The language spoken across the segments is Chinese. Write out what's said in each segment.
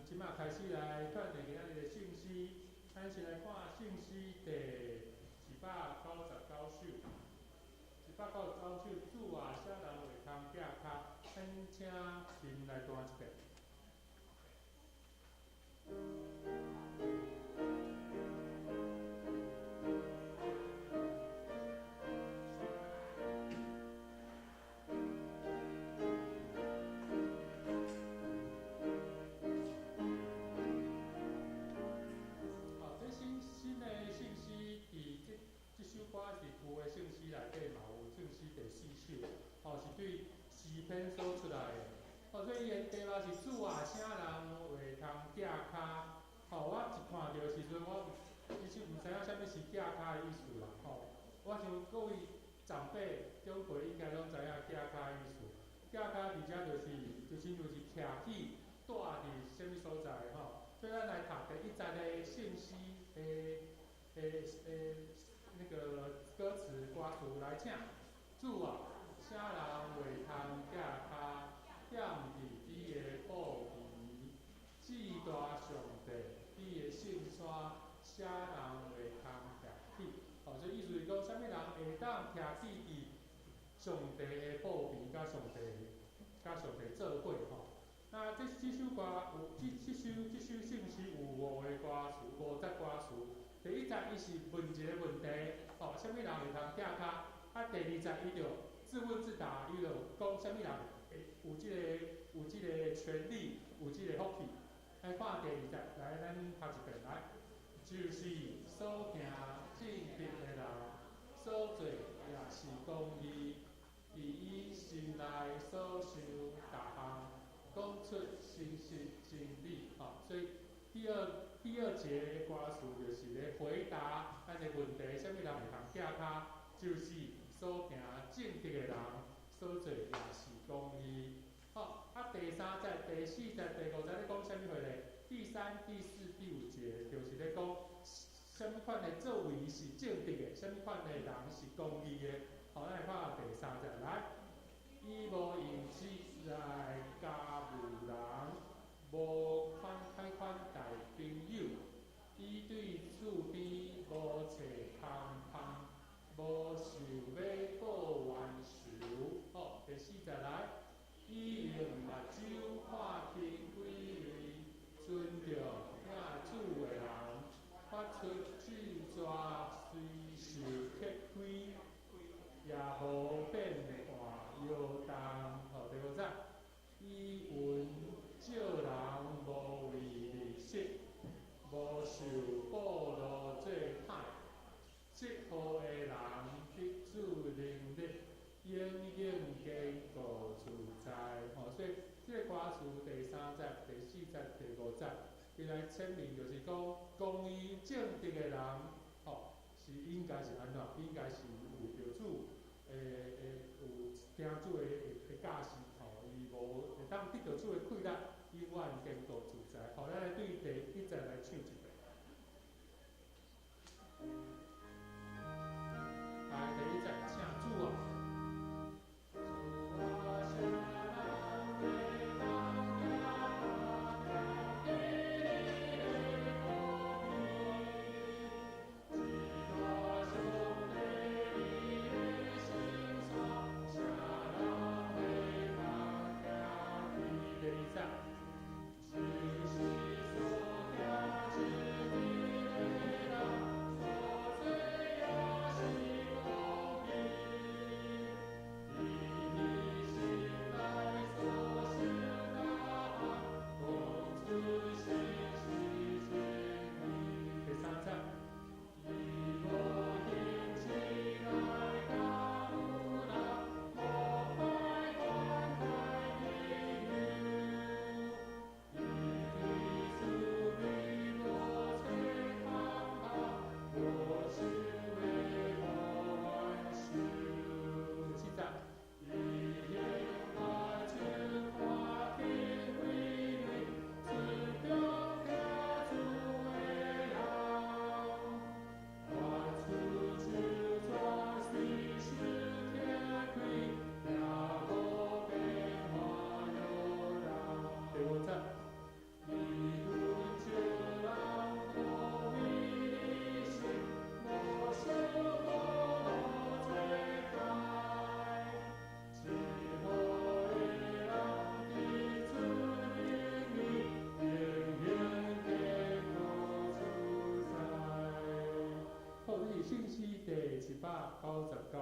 即马开始来看今仔日的信息，咱先来看信息第199首。199首，主啊，啥人会通寄卡？咱请神来弹一遍。新的信息，这首歌是旧的信息内底嘛有信息第4首，是对诗篇所出来的。所以伊的题目是主啊，啥人会通寄卡？我一看到时阵，我其实毋知影啥物是寄卡的意思啦。我想各位长辈、长辈应该拢知影寄卡的意思。寄卡伫遮就是徛起住伫啥物所在所以咱来读第1节的信息那个歌词歌词来请。主啊，啥人会通寄卡？踮伫你的宝鼻，至大上帝，你的圣山，啥人会通徛起？所以意思是讲，啥物人会当徛起伫上帝的宝鼻，甲上帝做伙那这首歌有这首信息有5个歌词，5节歌词。第1节伊是问一个问题，啥物人会通寄卡？第2节伊就自问自答，伊就讲啥物人有这个权利，有这个福气。来看第2节，来咱读一遍来。就是所行正直的人，所做也是公义，伫伊心内所想逐项，讲出真实真理。所以第二节歌词就是咧回答咱的问题：啥物人会通寄卡？就是所行正直的人，所做也是公义。第3节、第4节、第5节咧讲啥物货咧？第3、第4、第5节就是咧讲啥物款的作为是正直的，啥物款的人是公义的。咱来看第3节来。伊无用智来加误人，无开款待朋友。伊对厝边无找空空，无想要报冤仇。第4节来。伊用目睭看天规律，尊重领主的人，发出志绝随时揭开，也无变换摇动。第5节，伊允少人无为利息，无受暴露做歹，适合的人得主能力。永远坚固自在。所以这个歌词第3节、第4节、第5节，伊来签名就是讲，公义正直的人，是应该是安怎？应该是有着主，有听主的教示，伊无会当得到主的快乐，永远坚固自在。咱来对第1节来唱一遍。来，第1节，请主啊。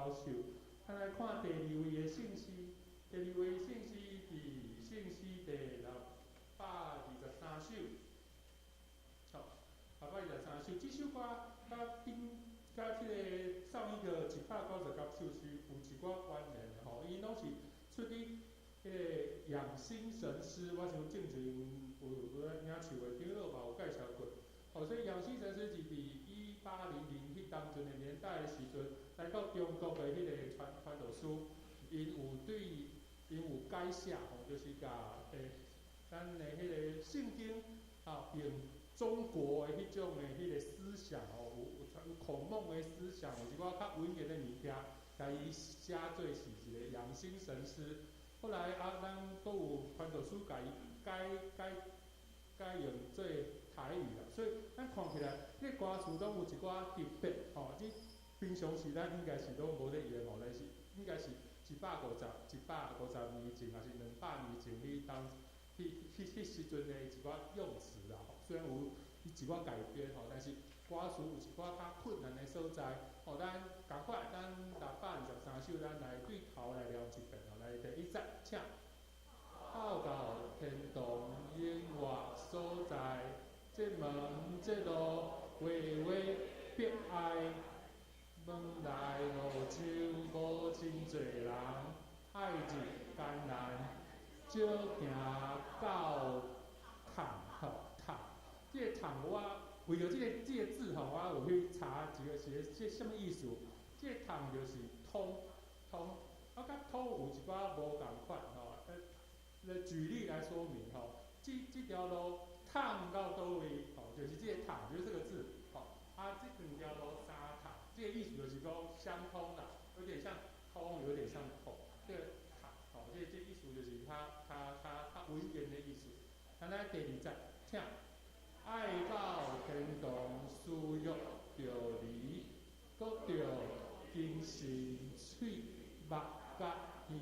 高首。咱来看第二位的信息，第二位信息伫信息第623首。好，623首，这首歌甲迄个上一个199首是有一寡关联的吼，伊拢是出于迄个养心神诗，我想正前有领唱的长老嘛有介绍过。哦，所以养心神诗是伫1800迄当阵的年代的时阵，来到中国的迄个传道书，因有改写吼，就是甲咱的迄个圣经用中国的迄种的迄个思想吼，有孔孟的思想，有一寡较文言的物件，甲伊写做是一个养心神诗。后来咱都有传道书甲伊改用做台语啦，所以咱看起来，这歌词拢有一寡特别吼，这平常时咱应该是拢无咧用吼，但是应该是150年前，还是200年前，迄时阵的一寡用词啦吼，虽然有一寡改编吼，但是歌词有一寡较困难的所在。吼，咱赶快，咱623首，咱来对头来聊一遍吼，来第1节，请。报告天堂音乐所在，这门这路微微悲哀，门来路上无真多人，爱入艰难，少行到窗。这个窗我为着这个字吼，我有去查这什么意思？这个窗就是通，啊，甲通有一寡无共款吼。来举例来说明吼，这条路趟到倒位，吼，就是这个趟，就是这个字，吼，这两条路三趟，这个意思就是讲相通啦，有点像通，有点像通，这个趟，吼，这意思就是它文言的意思。咱来第2节，请。爱到天堂需要着你，搁着精神喙目甲耳。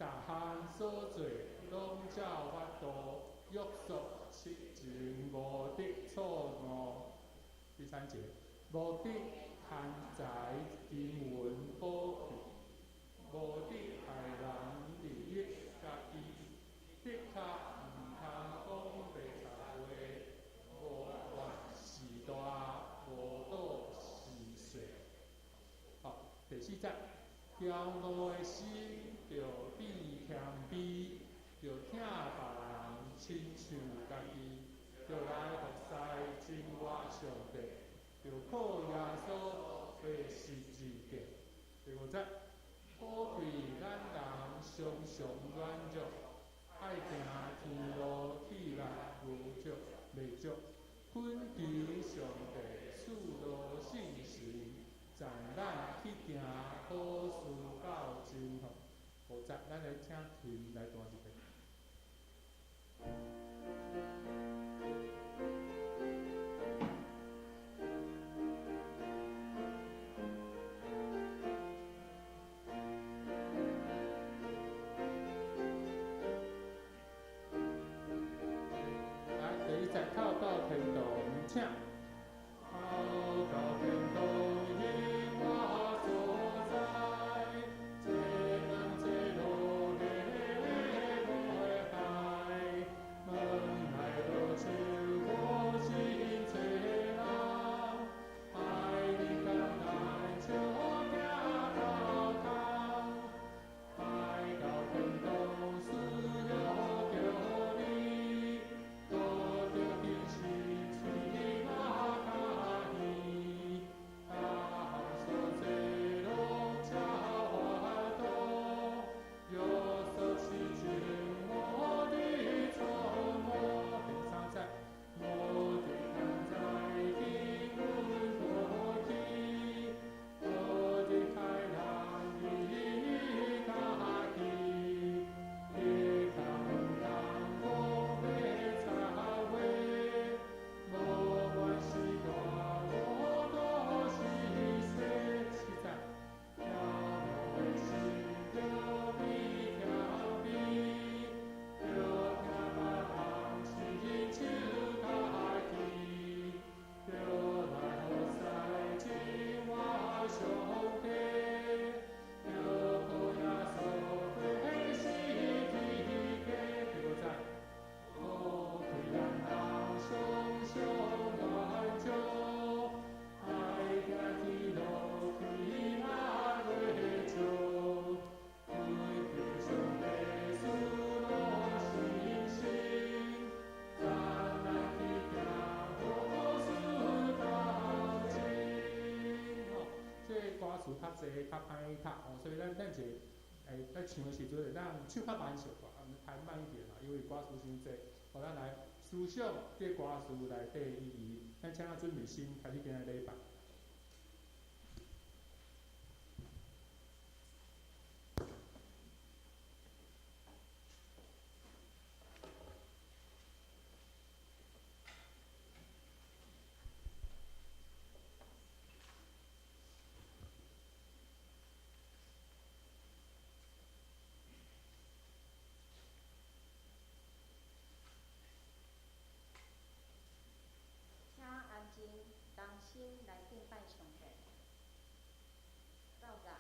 逐项所做，拢照法度约束，实情无得错误。第3节，无得贪财金银宝器，无得害人利益家己，的确毋通讲白贼话，无怨是大，无道是小。好，第4节，骄傲的心着比谦卑，着疼别人亲像家己，着来服侍真活上帝，着靠耶稣的十字架。第5节，宝贵咱人常常软弱，爱行天路起来无足未足，恳求上帝赐路信实，赞咱去行好事到今后。5节，咱来请婷来弹一遍。词较济、较歹读哦，所以咱一个在唱的时阵会当唱较慢速啊，弹慢一点啦，因为歌词伤济，互咱来思想这歌词内底的意义。咱请咱准备心，开始今日礼拜。请安静，同心来敬拜上帝。到噶。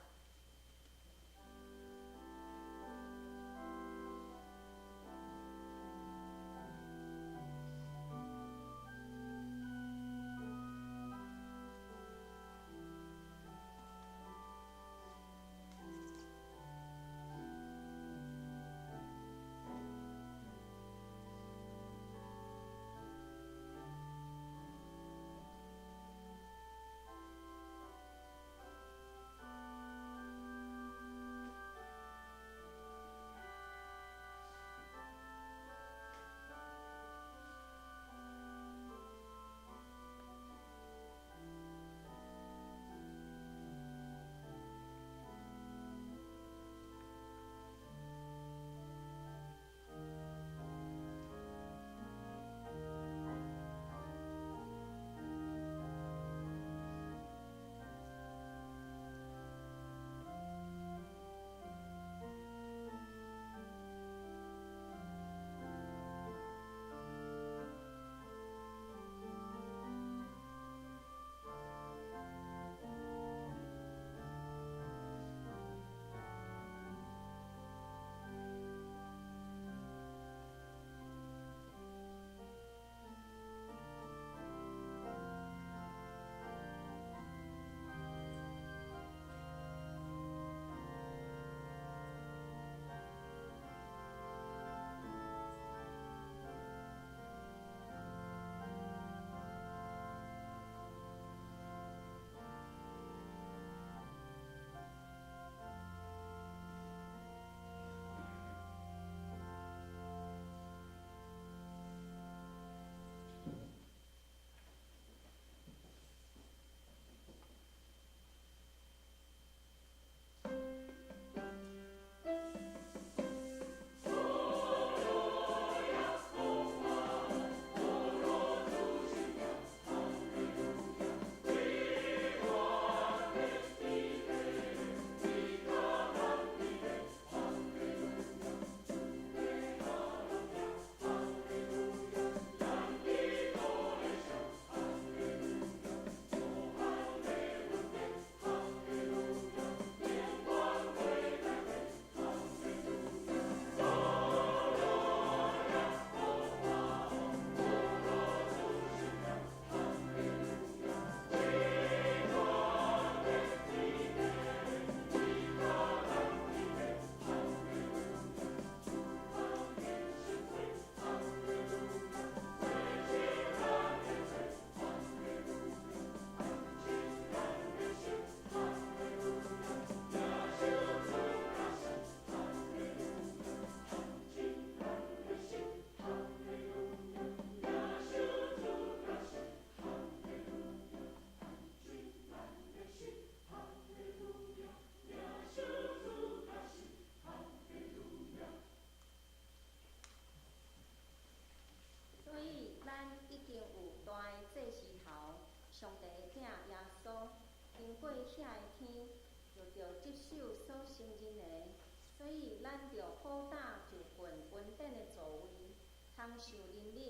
上帝的囝耶稣，经过遐个天，就着接受所承认的，所以咱着好胆就近稳定的座位，通受忍忍，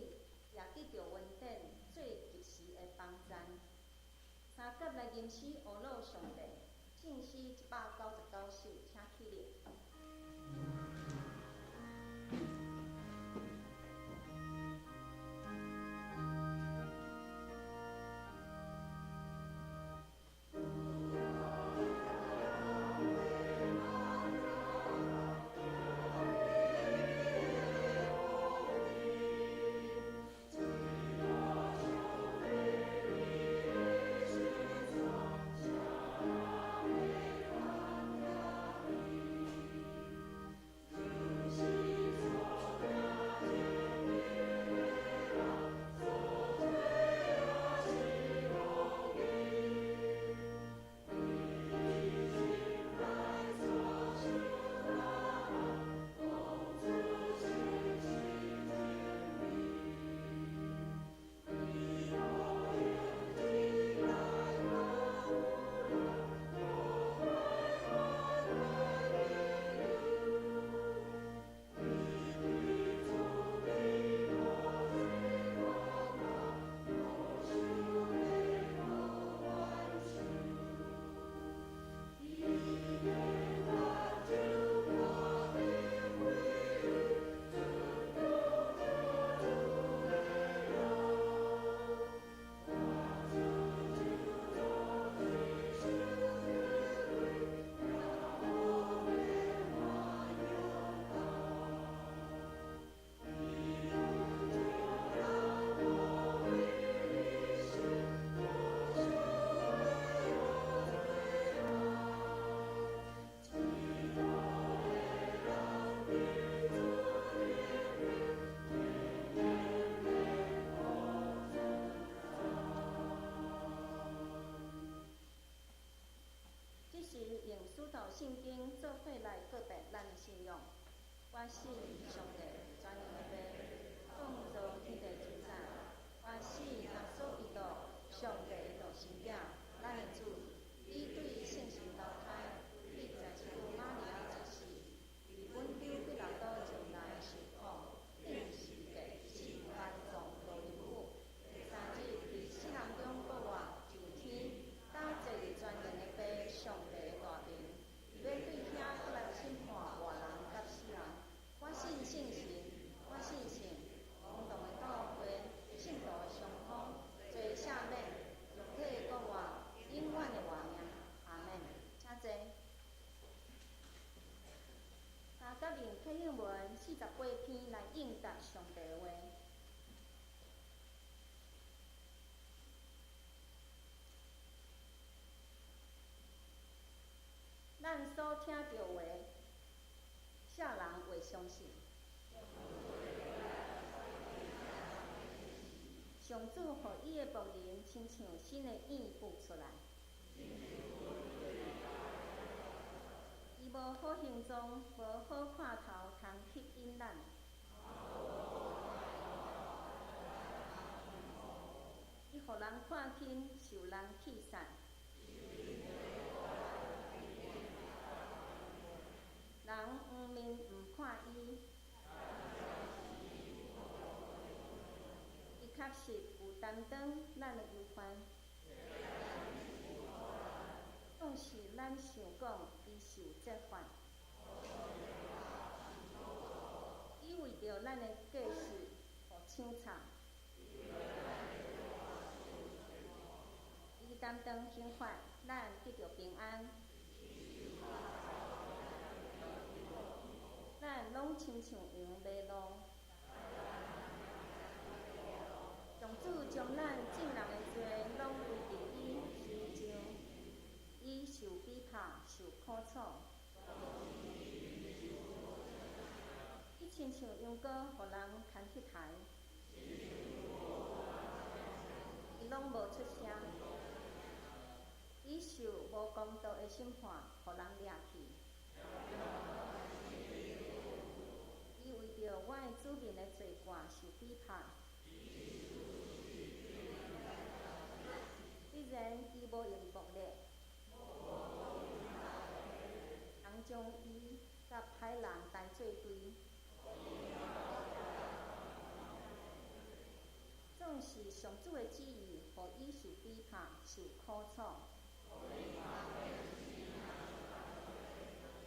也得着稳定做及时的帮助。三甲来吟诗学老上帝，正诗199首，请起立。会来告白咱的信仰。我信上帝全能的爸，创造天地之子。我信耶稣基督，上帝的独生子，咱的主。伊对圣神投胎，伫在一句玛利亚之世，伫温州彼拉多前来受苦，定死地，是万众落入苦。第三日，伫死人中复活，上天，搭坐伫全能的爸，上帝的大名。伊要对遐过来审判活人甲死人。我信圣神，我信神，共同的教会，信徒的相通，做赦免，肉体国活，永远的活命。阿门。请坐。三角形课英文48篇来应答上帝的话。咱所听到话，世人袂相信。上主互伊的仆人亲像新的燕孵出来。伊无好形状，无好看头，通吸引咱。伊互人看轻，受人弃散。人黄面毋看伊。伊确实有担当咱的忧患。总是咱想讲，伊受责罚。伊为着咱的过失，互抢插。伊担当刑罚，咱得着平安。咱拢亲像羊迷路。上主将咱众人的罪拢归伫伊身上，伊受逼迫，受苦楚。伊亲像羊羔，互人牵去抬。伊拢无出声。伊受无公道的审判，互人掠去。伊为着我的子民的罪过受逼迫。虽然伊无用暴力，通将伊甲歹人同做对，总是上主的旨意，互伊受逼迫、受苦楚。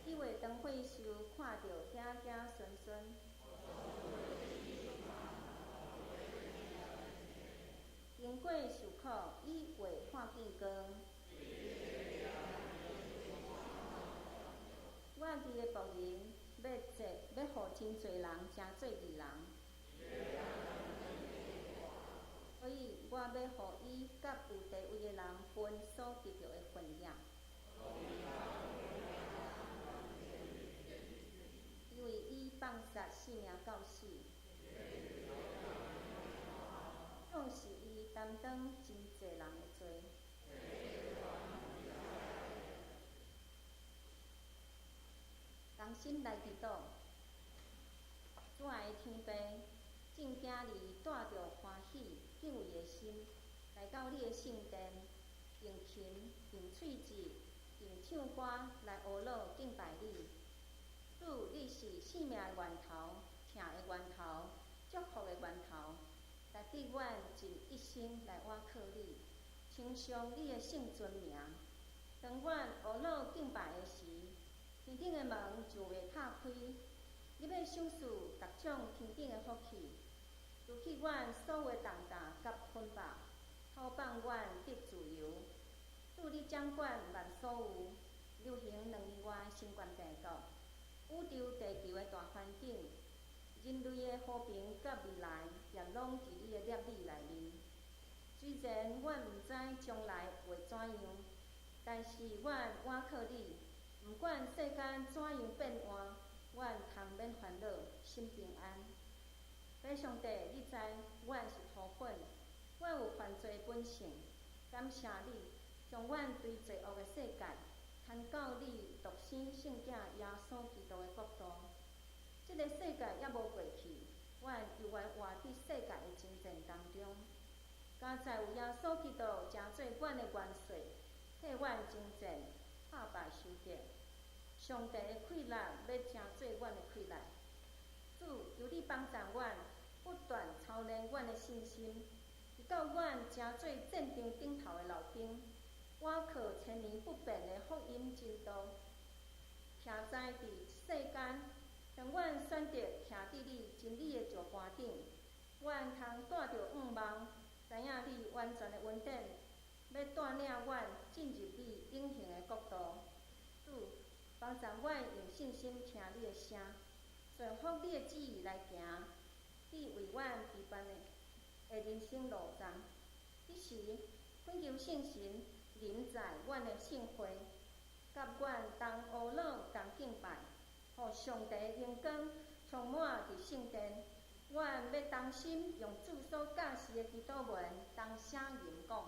伊为长岁数看到子子孙孙。经过受苦，伊会看见光。我伫的仆人要互真侪人成做义人，所以我要互伊甲有地位的人分所得到的份业。因为伊放杀性命到死，总是伊担当真侪人的罪。同心来祈祷，主爱的天父，正惊你带着欢喜敬畏的心，来到你的圣殿，用琴、用喙子、用唱歌来学乐敬拜你。主，你是生命的源头，疼的源头，祝福的源头，来伫阮尽一生来倚靠你，称颂你的圣尊名。当阮学乐敬拜的时，天顶的门就袂拍开，你要赏赐各种天顶的福气，除去阮所有的重担甲捆绑，好放阮得自由。主，你掌管万所有，流行2年外新冠病毒，宇宙地球的大环境，人类的和平甲未来，也拢伫你的业力内面。虽然阮毋知将来会怎样，但是阮倚靠你。毋管世间怎样变换，阮通免烦恼，心平安。爸上帝，你知阮是土粉，阮有犯罪本性。感谢你，将阮对罪恶的世界牵到你独生圣子耶稣基督的国度。这个世界也无过去，阮犹原活伫世界的征战当中。刚才有耶稣基督真做阮的元帅，替阮征战，打败仇敌。上帝的气力要真做阮的气力。主，求你帮助阮，不断操练阮的信心，直到阮真做战场顶头的老兵。我靠千年不变的福音真道，徛在伫世间，让阮选择徛伫你真理的石盘顶。阮通带着盼望，知影你完全的恩典，要带领阮进入你永恒的国度。主，帮助阮用信心听你的声，顺服你的旨意来行。你为阮备办的人生路障，彼时恳求圣神临在阮的圣会，甲阮同懊恼同敬拜，互上帝的荣光充满伫圣殿。阮要同心用主所教示的祈祷文，同声吟讲。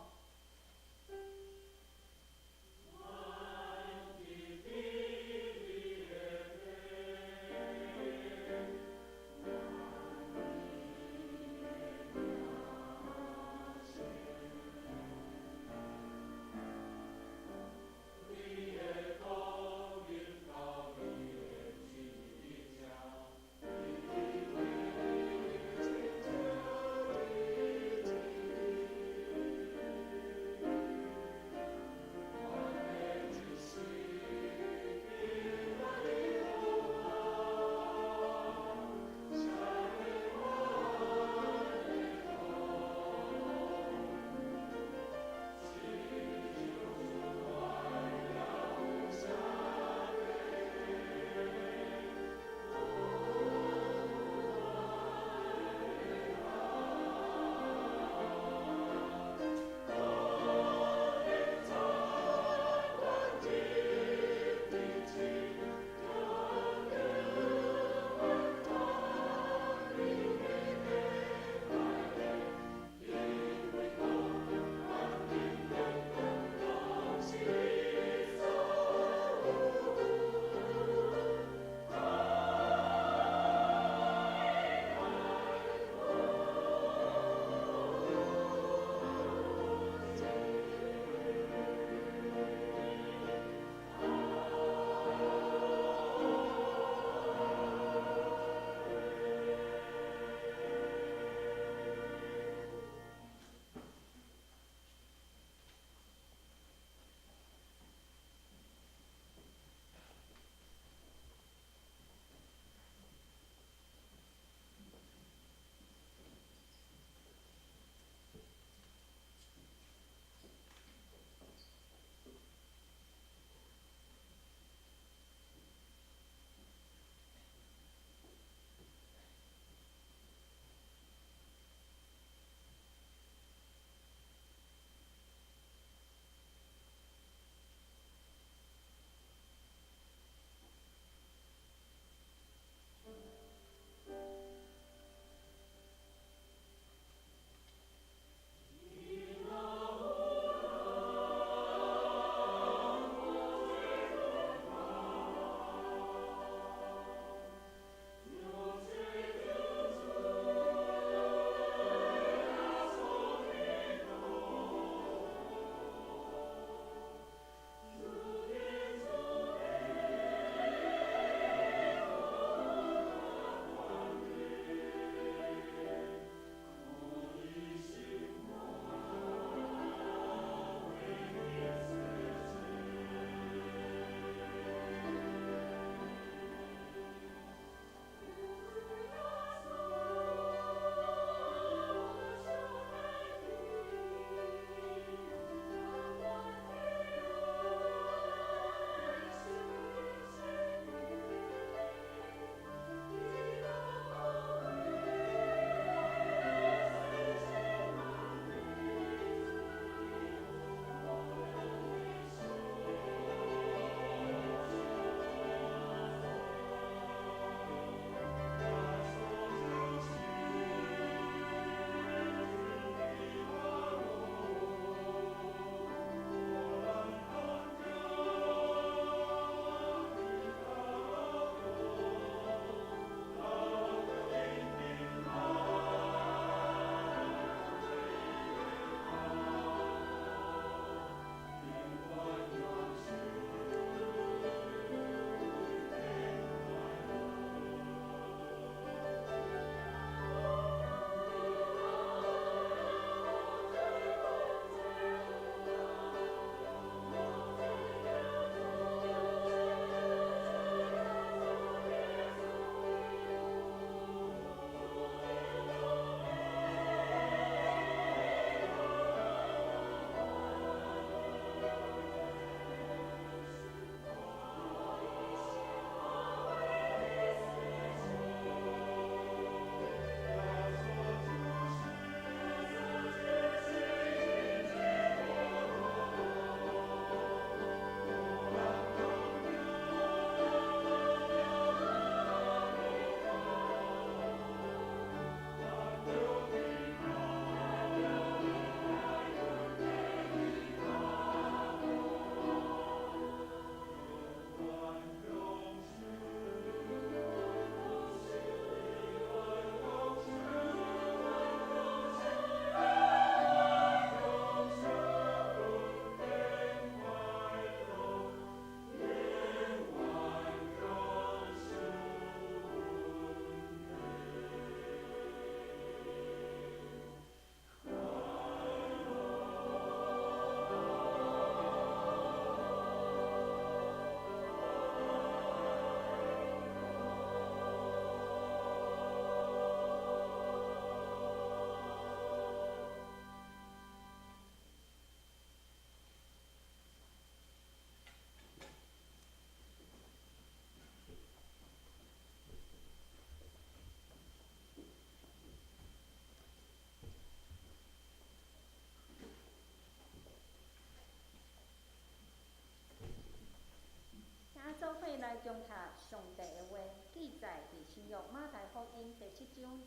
中读上帝的话，记载伫新约马太福音第7章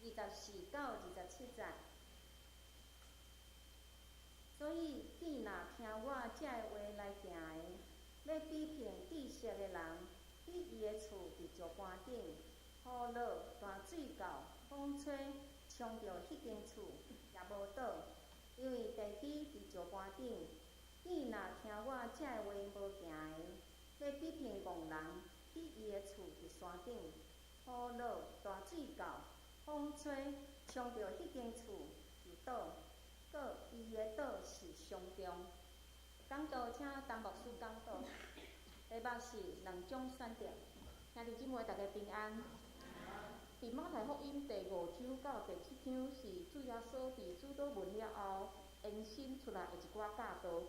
24到27节。所以，汝若听我这个话来行的，要批评知识的人，伫伊的厝伫石盘顶，雨落大水到，风吹冲着迄间厝，也无倒，因为地基伫石盘顶。汝若听我这个话无行的，要批评戆人，伫伊的厝伫山顶，雨落大水到，风吹冲着迄间厝就倒。个伊的倒是上重。讲道请陈牧师讲道。题目是2种选择。兄弟姊妹，大家平安。伫马太福音第5章到第7章是主耶稣伫主祷文了后延伸出来的一寡教导。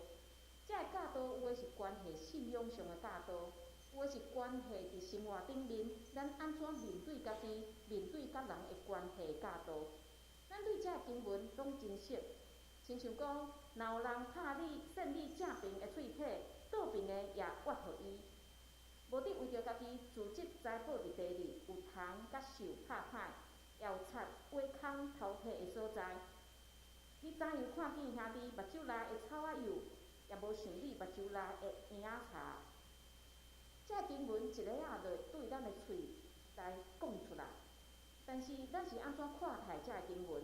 这个教导有的是关系信仰上的教导，有的是关系伫生活顶面，咱安怎面对家己、面对甲人的关系教导。咱对这个经文拢真熟。亲像讲，若有人拍你、扇你正边的喙体，倒边的也挖互伊。无你为着家己自责财宝伫地里，有虫甲兽拍歹，也有贼挖空偷摕的所在。你怎样看见兄弟目睭内的草仔油，也无想你目睭内的婴仔茶？这个经文一个仔就对咱的喙来讲出来，但是咱是安怎看待这个经文？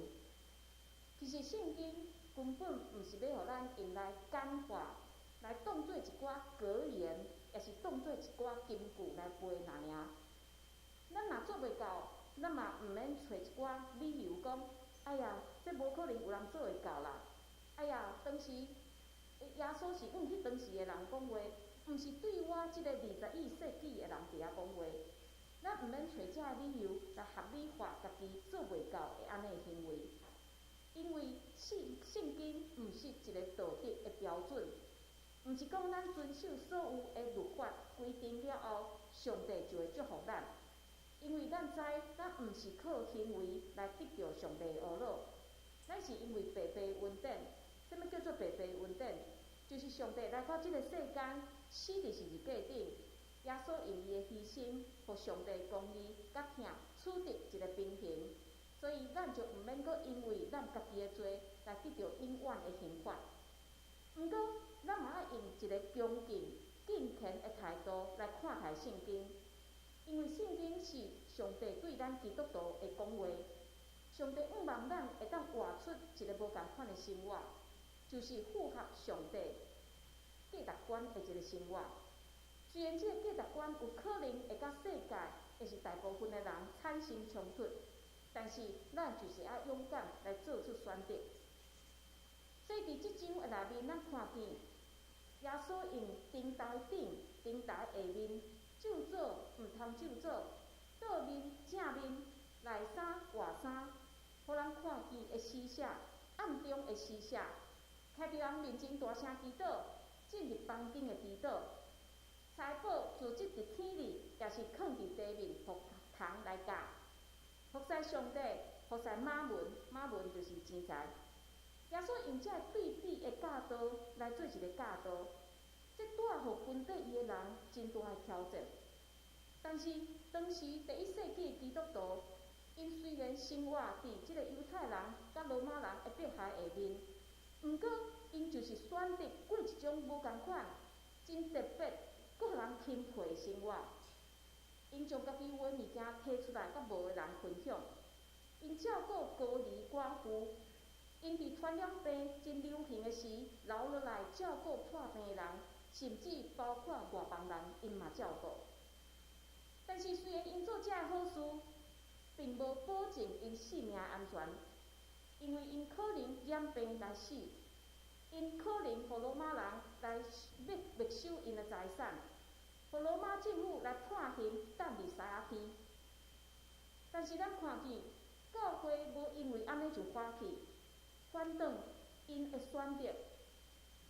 其实圣经根本毋是要互咱用来简化，来当做一寡格言，也是当做一寡金句来背那尔。咱若做袂到，咱嘛毋免找一寡理由讲，哎呀，这无可能有人做会到啦。哎呀，当时耶稣是迄当时的人讲话，毋是对我即个21世纪的人伫遐讲话。咱毋免找这个理由来合理化家己做袂到的安尼的行为。因为圣经毋是一个道德的标准，毋是讲咱遵守所有的律法规定了后，上帝就会祝福咱。因为咱知，咱毋是靠行为来得到上帝的懊恼，咱是因为白白恩典。什么叫做白白恩典？就是上帝来到这个世间，死伫十字架顶，耶稣用伊的牺牲，互上帝公义甲疼取得一个平衡。所以，咱就毋免阁因为咱家己的罪来得到永远的刑罚。毋过，咱嘛要用一个恭敬、敬虔的态度来看待圣经，因为圣经是上帝对咱基督徒的讲话。上帝盼望咱会当活出一个无共款的生活，就是符合上帝价值观的一个生活。虽然这个价值观有可能会甲世界，也是大部分的人产生冲突。但是，咱就是要勇敢来做出选择。所以，伫即章的内面，咱看见耶稣用灯台顶、灯台下面，就做毋通就做，倒面、正面、内衫、外衫，互人看见会施舍，暗中会施舍，徛伫人面前大声祈祷，进入房间的祈祷，财宝自积伫天里，也是藏伫地面，互虫来夹。服侍上帝，服侍马门，马门就是钱财。耶稣用这对比的教导来做一个教导，这带互跟缀伊的人真大的挑战。但是当时第1世纪的基督徒，因虽然生活伫这个犹太人甲罗马人的迫害下面，毋过因就是选择过一种无共款、真特别、阁互人钦佩的生活。因将家己有诶物件摕出来，甲无诶人分享。因照顾孤儿寡妇，因伫传染病真流行诶时，留落来照顾破病诶人，甚至包括外邦人，因嘛照顾。但是虽然因做这好事，并无保证因性命安全，因为因可能染病来死，因可能互罗马人来没收因诶财产。互罗马政府来判刑，等伫西亚天。但是咱看见教会无因为安尼就放弃，反倒因会选择，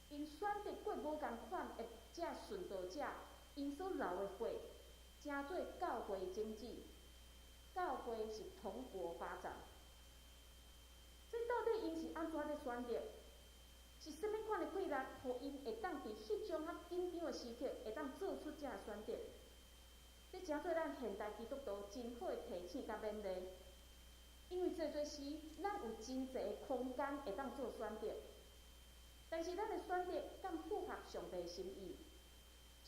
因选择过无共款的这顺道者，因所流的血，成做教会的经济。教会是蓬勃发展。所以到底因是安怎咧选择？是甚物款的规律，互因会当伫迄种较紧张的时刻，会当做出这选择？这真做咱现代基督徒真好的提醒甲勉励，因为做时咱有真侪的空间会当做选择，但是咱的选择敢符合上帝的心意？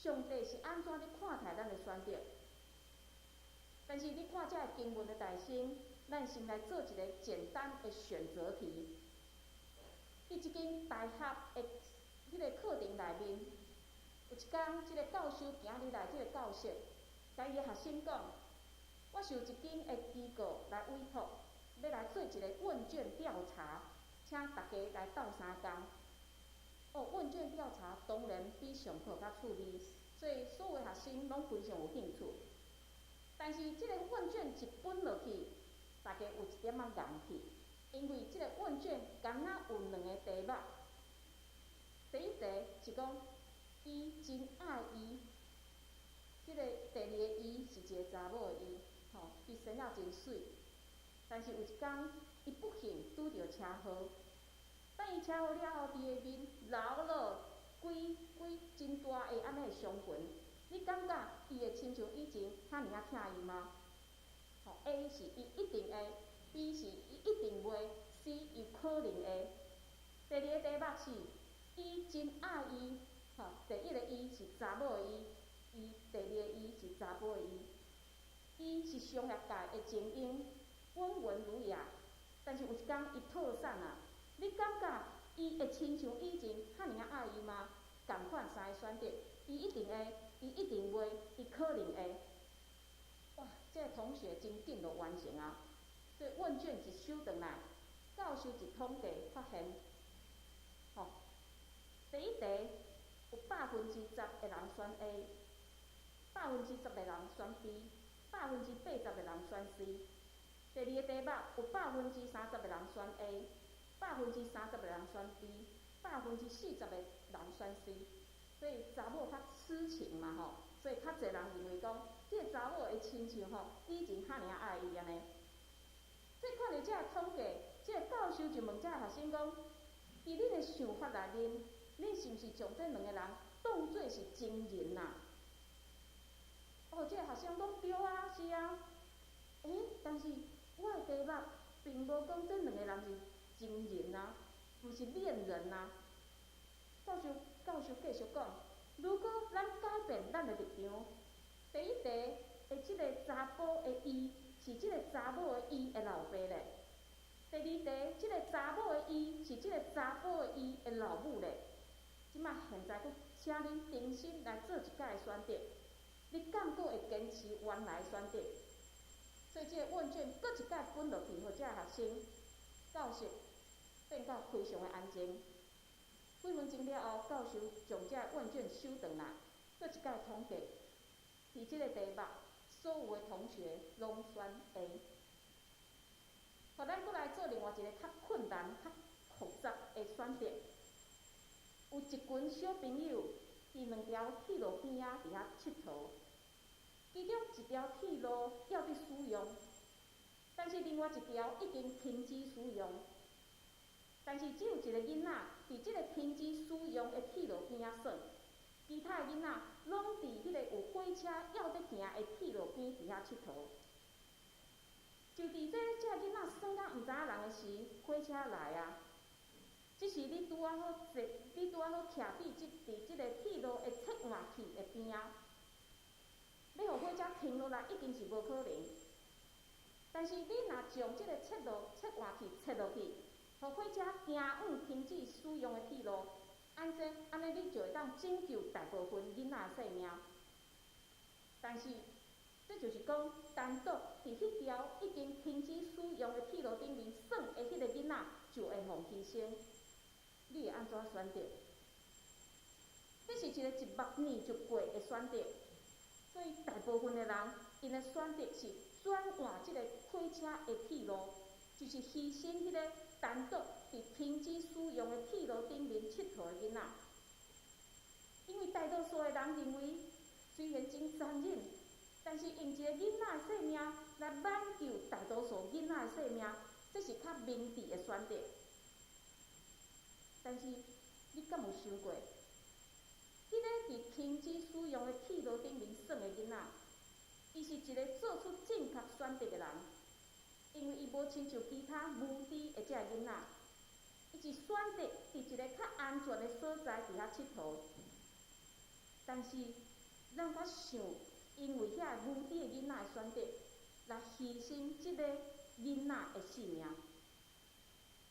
上帝是安怎咧看待咱的选择？但是你看这个经文的大心，咱先来做一个简单的选择题。伫即间大学的迄个课程内面，有一天，即个教授行入来即个教室，甲伊的学生讲：“我受一间的机构来委托，要来做一个问卷调查，请大家来斗相共。”问卷调查当然比上课较趣味，所以所有的学生拢非常有兴趣。但是即个问卷一本落去，大家有一点仔硬气，因为即个问卷敢若有2个题目。第一题是讲伊真爱伊，即个第2个伊是一个查某的伊，伊生了真水。但是有一天，伊不幸拄着车祸，等伊车祸了后，伫下面流落规真大个安尼的伤痕。你感觉伊会亲像以前遐尔疼伊吗？A 是伊一定会 ，B 是伊一定袂 ，C 有可能会。第2个题目是伊真爱伊，第1个伊是查某的伊，第2个伊是查甫的伊。伊是商业界的精英，温文儒雅，但是有一天伊脱产啊。你感觉伊会亲像以前遐尔爱伊吗？共款3个选择，伊一定会，伊一定袂，伊可能会。哇，这个同学真紧就完成啊！所以问卷一收转来，教授一统计发现，第一题有10%的人选 A，10%的人选 B，80%的人选 C。第2个题目有30%的人选 A，30%的人选 B，40%的人选 C。所以查某较痴情嘛所以较侪人认为讲，这个查某会亲像以前遐尔爱伊安尼。所以看到这个统计，这个教授就问这个学生讲：，伫恁的想法内面，恁是毋是将这2个人当作是情人啊？这个学生讲对啊，是啊。但是我的题目并无讲这2个人是情人啊，毋是恋人啊。教授继续讲，如果咱改变咱的立场，第一题的即个查甫的伊是即个查某的伊的老爸咧；第2题即个查某的伊是即个查甫的伊的老母咧。即摆现在佫请恁重新来做一届的选择，你敢佫会坚持原来的选择？所以这个问卷佫一届分落去，互这个学生教室变到非常的安静。几分钟了后，教授将这个问卷收转来，佫一届统计，伫即个题目，所有的同学拢选 A。互咱佫来做另外一个较困难、较复杂的选择。有一群小朋友伫2条铁路边仔伫遐佚佗，其中一条铁路要伫使用，但是另外一条已经停止使用。但是只有一个囡仔伫即个停止使用的铁路边仔耍，其他的囡仔拢伫迄个有火车要得行的铁路边伫遐佚佗。就伫这个囡仔耍到毋知影人的时，火车来啊！只是你拄啊好徛伫即个铁路的切换器的边仔，要互火车停落来已经是无可能。但是你若将即个切换器切落去，互火车行往停止使用的铁路，安尼你就会当拯救大部分囡仔的性命。但是这就是讲，单独伫迄条已经停止使用的铁路顶面耍的迄个囡仔，就会互牺牲。你会安怎选择？这是一个一目念就过的选择，所以大部分的人，因的选择是转换这个火车的铁路，就是牺牲迄个单独伫停止使用的铁路顶面佚佗的囡仔。因为大多数的人认为，虽然真残忍，但是用一个囡仔的性命来挽救大多数囡仔的性命，这是较明智的选择。但是你敢有想过，迄个伫停止使用的铁路顶面耍的囡仔，伊是一个做出正确选择的人，因为伊无亲像其他无知的这囡仔，伊是选择伫一个较安全的所在伫遐佚佗。但是咱较想，因为遐无知的囡仔的选择，来牺牲即个囡仔的性命。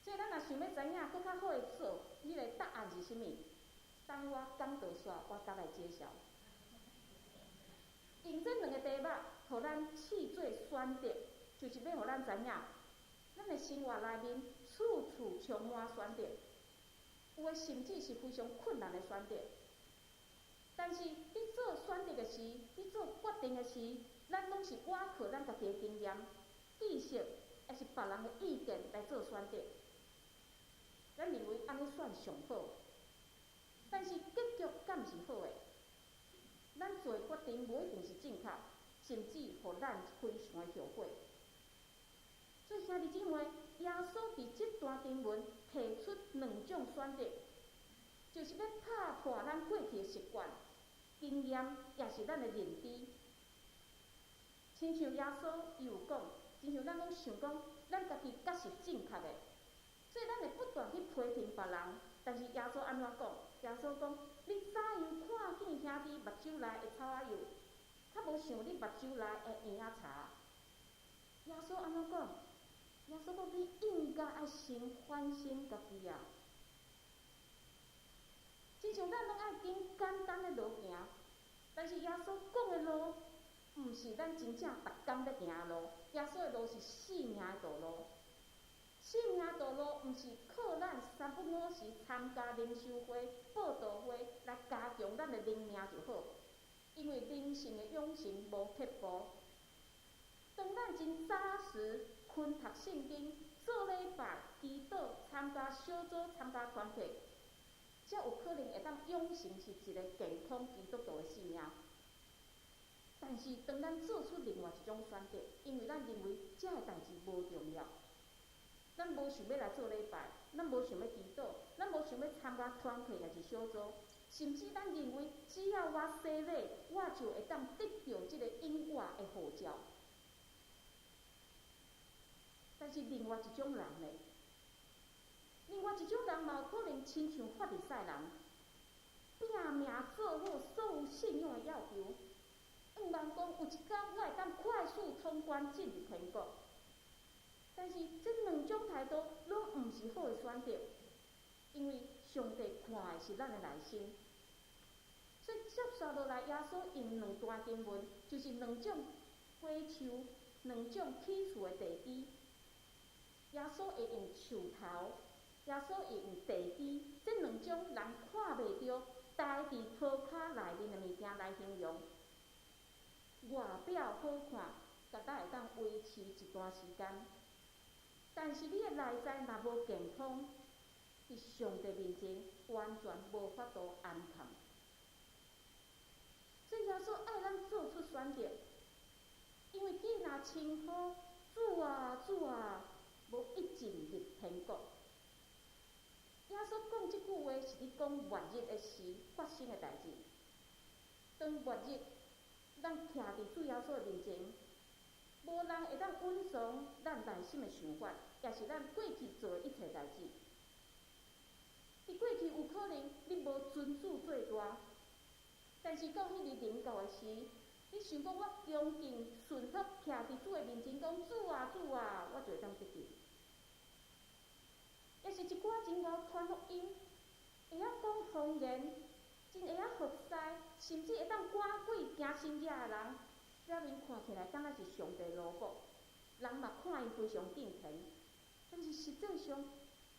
所以咱若想要知影更较好的做，迄个答案是啥物？等我讲道煞，我才来揭晓。用这两个题目，互咱试做选择，就是要互咱知影，咱的生活内面处处充满选择，有诶甚至是非常困难的选择。但是你做选择的时，你做决定的时，咱拢是倚靠咱家己的经验、知识，还是别人的意见来做选择。咱认为安尼算上好，但是结局敢毋是好诶？咱做决定无一定是正确，甚至互咱非常的后悔。所以兄弟姊妹，耶稣伫这段经文提出两种选择，就是要打破咱过去的习惯、经验，也是咱的认知。亲像耶稣伊有讲，亲像咱拢想讲，咱家己才是正确的，所以咱会不断去批评别人。但是耶稣安怎讲？耶稣讲：你怎样看见兄弟目睭内的草仔油，较无想你目睭内的圆仔茶？耶稣安怎讲？耶稣讲：你应该爱先反省家己啊！亲像咱拢爱行简单的路行，但是耶稣讲的路，毋是咱真正逐工要行的路。耶稣的路是生命的道路。生命道路毋是靠咱三不五时参加灵修会、报道会来加强咱的灵命就好，因为灵性的养成无撇步。当咱真扎实困读圣经、做礼拜、祈祷、参加小组、参加团体，才有可能会当养成是一个健康基督徒的生命。但是当咱做出另外一种选择，因为咱认为这个代志无重要。咱无想要来做礼拜，咱无想要祈祷，咱无想要参加团体也是小组，甚至咱认为只要我洗礼，我就会当得到这个永远的呼召。但是另外一种人呢？另外一种人嘛有可能亲像法利赛人，拼命做好所有信仰的要求，愿望讲有一天我会当快速通关进入天国。但是这两种态度拢毋是好的选择，因为上帝看的是咱的内心。所以接续落来，耶稣用两段经文，就是两种果树、两种起厝的地基。耶稣会用树头，耶稣会用地基，这两种人看袂到、待伫涂骹内面的物件来形容。外表好看，甲咱会当维持一段时间。但是你的内在若无健康，伫上帝面前完全无法度安康。所以耶稣爱咱做出选择，因为你若称呼主啊主啊，无一进入天国。耶稣讲即句话是伫讲末日的时发生的代志。当末日，咱徛伫主耶稣的面前。无人会当允从咱内心的想法，也是咱过去做的一切代志。伫过去有可能你无尊主做大，但是到迄日临到的时，你想讲我恭敬顺服徛伫主的面前，讲主啊主啊，我就会当得救。也是一寡真会传福音，会晓讲方言，真会晓服侍，甚至会当赶鬼行神迹的人。表面看起来敢若是上帝罗卜，人嘛看伊非常敬虔，但是实际上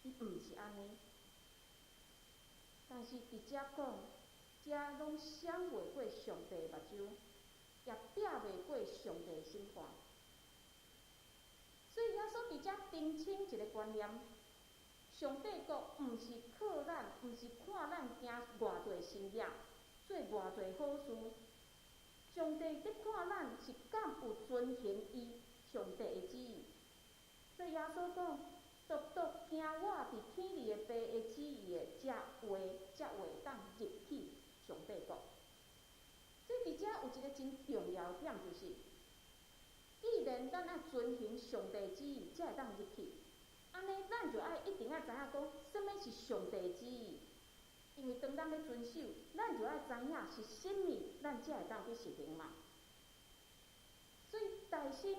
伊毋是安尼。但是伫遮讲，遮拢闪袂过上帝的目睭，也避袂过上帝的审判。所以耶稣伫遮澄清一个观念：上帝国毋是靠咱，毋是看咱行偌侪神业，做偌侪好事。上帝在看咱是敢有遵行伊上帝的旨意，所以耶稣讲：独独行我伫天里的爸的旨意的，才会当入去上帝国。所以伫遮有一个真重要的点，就是遵行上帝旨意，才会当入去。安尼，咱就一定要知影讲，什么是上帝旨意。因为当咱要遵守，咱就要知影是什么，咱才会当去实行嘛。所以，大心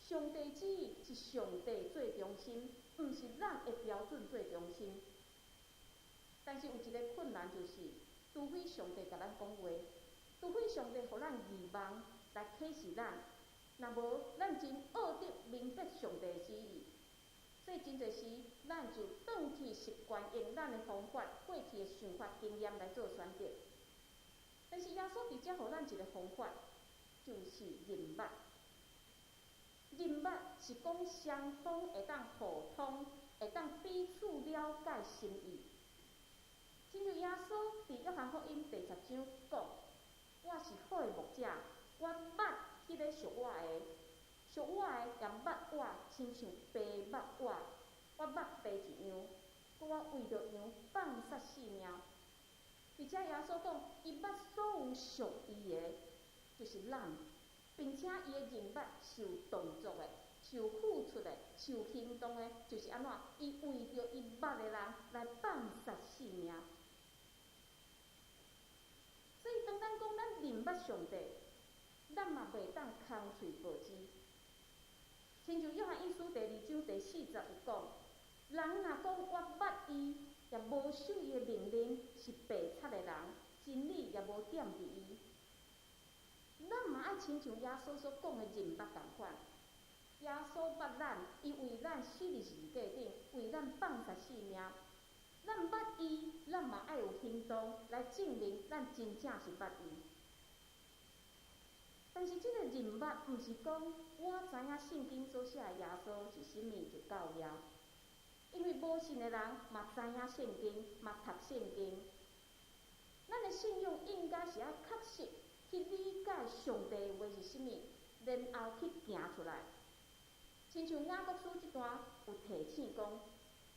上帝旨意是上帝最中心，毋是咱的标准最中心。但是有一个困难就是，除非上帝甲咱讲话，除非上帝互咱预望来启示咱，若无咱真学得明白上帝的旨意。所以真侪时，咱就转去习惯用咱的方法、过去的想法、经验来做选择。但是耶稣直接互咱一个方法，就是认捌。认捌是讲双方会当互通，会当彼此了解心意。亲像耶稣伫约翰福音第10章讲：“我是好的牧者，我捌迄个属我的，属我的也捌我，亲像爸捌我，我捌爸一样，佮我为着羊放杀性命。”而且耶稣讲，伊捌所有属伊的，就是咱，并且伊的认捌受动作的、受付出的、受行动的，就是安怎？伊为着伊捌的人来放杀性命。所以，当咱讲咱认捌上帝，咱嘛袂当空嘴无知。亲像约翰一书第2章第40有讲：人若讲我捌伊，也无守伊的命令，是白贼的人，真理也无点伫伊。咱嘛爱亲像耶稣所讲的认捌同款。耶稣捌咱，伊为咱死伫十字架顶，为咱放杀性命。咱捌伊，咱嘛爱有行动来证明咱真正是捌伊。但是这个认捌，毋是讲我知影圣经所写的耶稣是甚物就够了。因为无信的人嘛知影圣经，嘛读圣经。咱的信仰应该是要确实去理解上帝的话是甚物，然后去行出来。亲像雅各书这段有提醒讲，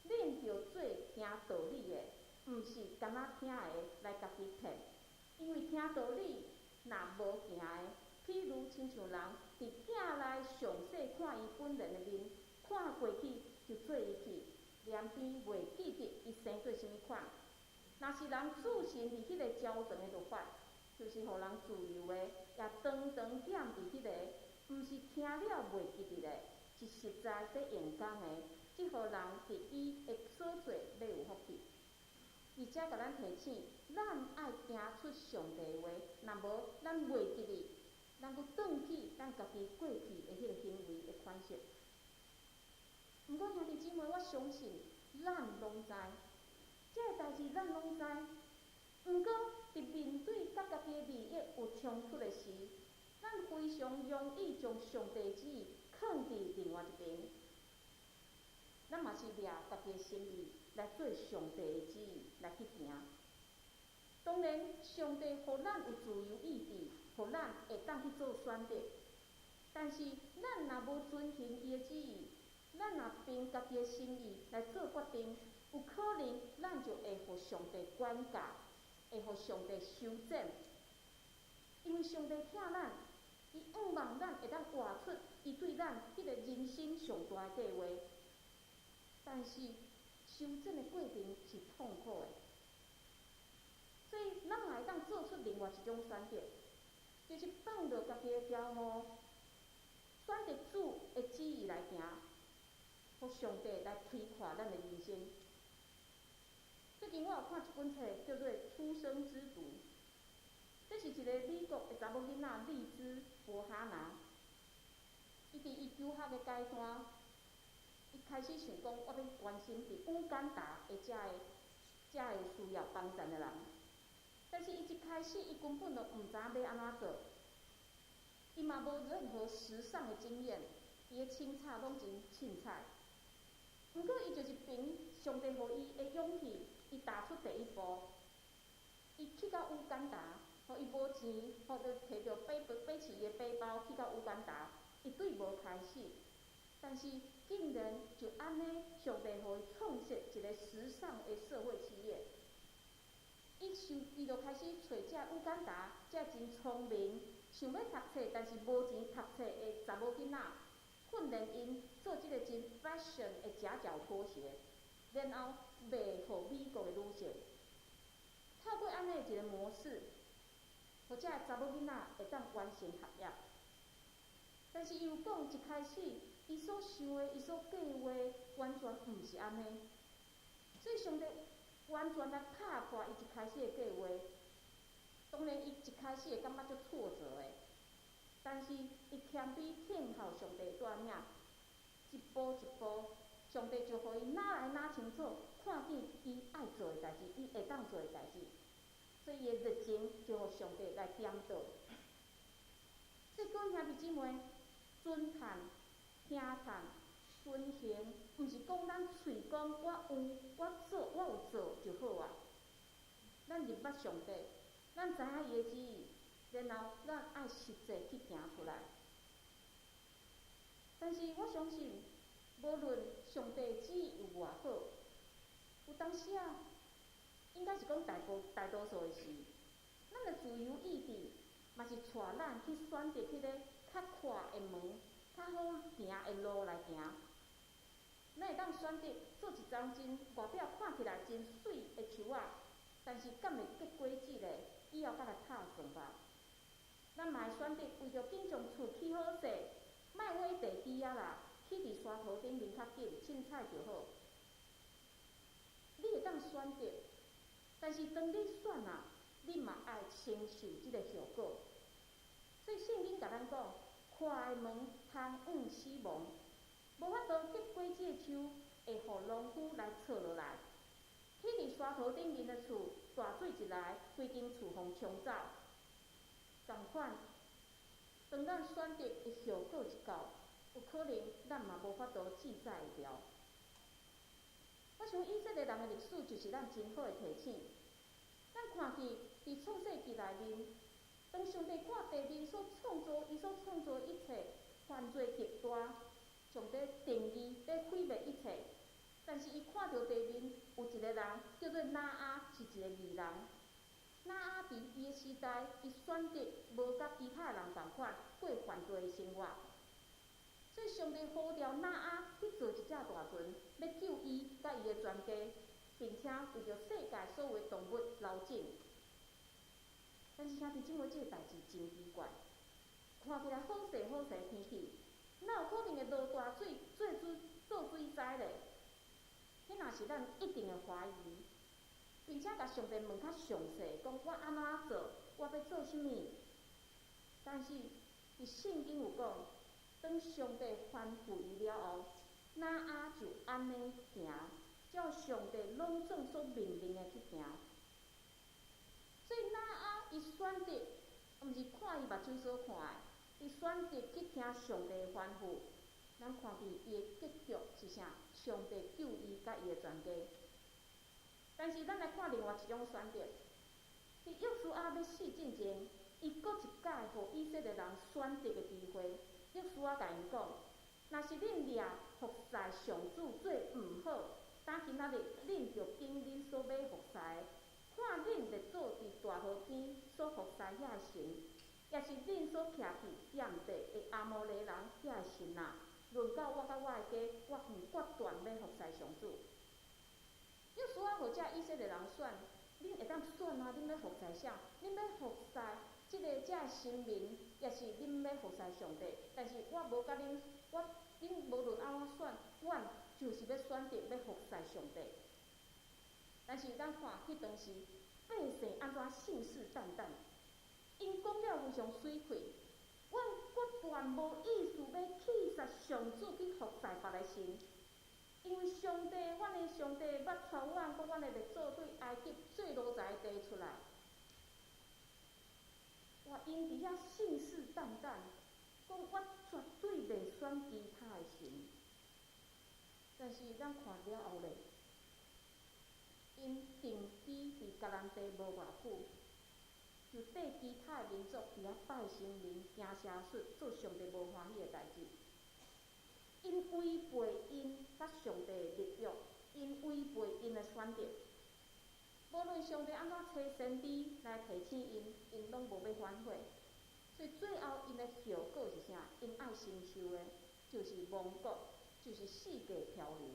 恁着做听道理的，毋是干那听的来家己骗。因为听道理若无行的，譬如亲像人伫镜内详细看伊本人的面，看过去就做伊去，连边袂记得伊生做甚物款。若是人自信伫迄个标准的律法，就是互人自由的，也长长点伫迄个，毋是听了袂记得的，是实在在用功的，即互人伫伊的所做要有福气。而且甲咱提醒，咱爱行出上帝的话，若无咱袂记哩，咱阁转去咱家己过去的迄个行为的款式。毋过兄弟姊妹，我相信咱拢知，这个代志咱拢知。毋过伫面对甲家己的利益有冲突的时，咱非常容易将上帝旨意放伫另外一边。咱嘛是掠家己的心意来做上帝的旨意来去行。当然，上帝互咱有自由意志，互咱会当去做选择。但是，咱若无遵行伊的旨意，咱若凭家己的心意来做决定，有可能咱就会互上帝管教，会互上帝修正。因为上帝疼咱，伊盼望咱会当活出伊对咱迄个人生上大的计划。但是，修正的过程是痛苦的，所以咱嘛会当做出另外一种选择，就是放落家己的骄傲，选择主的旨意来行，互上帝来开阔咱的人生。最近我有看一本册，叫做《出生之毒》，这是一个美国的查某囡仔丽兹·博哈拿，伊伫伊求学的阶段。伊开始想讲，我要关心伫乌干达的遮个需要帮助的人，但是伊一开始伊根本就毋知影要安怎做，伊嘛无任何时尚的经验，伊的凊彩拢真凊彩。毋过伊就是凭上帝互伊的勇气，伊踏出第一步，伊去到乌干达，互伊无钱，互着摕着背起伊的背包去到乌干达，一对无开始。但是竟然就安尼，上帝互伊创设一个时尚的社会企业。伊就开始找这乌干达这真聪明，想要读册但是无钱读册的查某囡仔，训练因做即个真 fashion 的夹脚拖鞋，然后卖予美国的女性。透过安尼一个模式，或者查某囡仔会当完成学业。但是伊有讲一开始，伊所想的、伊所计划完全毋是安尼。所以上帝完全来拍破伊一开始的计划。当然，伊一开始会感觉足挫折的，但是伊谦卑听候上帝带领，一步一步，上帝就互伊哪来哪清楚，看见伊爱做的代志，伊会当做的代志。所以伊的热情就互上帝来点导。所以各位兄弟姊妹，尊趁、听趁、遵行，毋是讲咱喙讲我有、我做、我有做就好啊。咱入捌上帝，咱知影伊的旨意，然后咱爱实际去行出来。但是我相信，无论上帝旨意有偌好，有当时啊，应该是讲大多数的时，咱的自由意志，嘛是带咱去选择迄个较宽的门、较好行的路来行。咱会当选择做一丛真外表看起来真水的树仔，但是敢会结果子咧？以后才来拍算吧。咱嘛会选择为着紧将厝起好势，莫挖地基啊啦，起伫沙土顶面较紧，凊彩就好。你会当选择，但是当你选啊，你嘛爱承受即个后果。所以圣经甲咱讲，快的门通往死亡，无法度结果子的树会互农夫来插落来。起伫沙土顶面的厝，大水一来，规间厝互冲走。同款，当咱选择的后果一到，有可能咱嘛无法度记载会牢。我想以色列人的历史就是咱真好的提醒。咱看去伫创世纪内面，当上帝看地面所创造伊所创造一切犯罪极大，上帝定义要毁灭一切。但是伊看到地面有一个人叫做拿阿，是一个义人。拿阿伫伊的时代，伊选择无甲其他人同款过犯罪的生活，所以上帝呼召拿阿去做一只大船，要救伊甲伊的全家，并且为着世界所有的动物流井。但是兄弟姊妹，这个代志真奇怪，看起来好势好势天气，哪有可能会落大水做水灾咧？迄若是咱一定会怀疑，并且甲上帝问较详细，讲我安怎做，我要做啥物？但是伫圣经有讲，当上帝吩咐伊了后，拿阿就安尼行，照上帝拢总所命令的去行。所以拿阿伊选择，毋是看伊目睭所看的，伊选择去听上帝的吩咐。咱看见伊的结局是啥？上帝救伊甲伊的全家。但是咱来看另外一种选择，伫约书亚要死之前，伊搁一届互以色列人选择的机会。约书亚甲因讲，若是恁掠服侍上主做毋好，当今仔日恁就经恁所要服侍的，看恁会做伫大河边所服侍遐个神，也是恁所徛伫遍地的阿摩利人遐个神啊。论到我甲我的家，我决断要服侍上主。约书亚互遮以色列人选，恁会当选啊？恁要服侍啥？恁要服侍遮个神明，也是恁要服侍上帝。但是我无甲恁，恁无论安怎选，阮就是要选择要服侍上帝。但是咱看迄当时百姓安怎信誓旦旦，因讲了非常水气。阮决断无意思要弃杀上主去服侍别个神，因为上帝，阮的上帝捌带阮，甲阮的列祖对埃及做奴才的地出来。哇！因伫遐信誓旦旦，讲我绝对袂选其他的神。但是咱看了后咧，因定居伫迦南地无偌久。就缀其他的民族伫遐拜神明、行邪术，做上帝无欢喜的代志。因违背因甲上帝的立约，因违背因的选择。无论上帝安怎找先知来提醒因，因拢无要反悔。所以最后因的后果是啥？因爱承受的，就是亡国，就是世界漂流。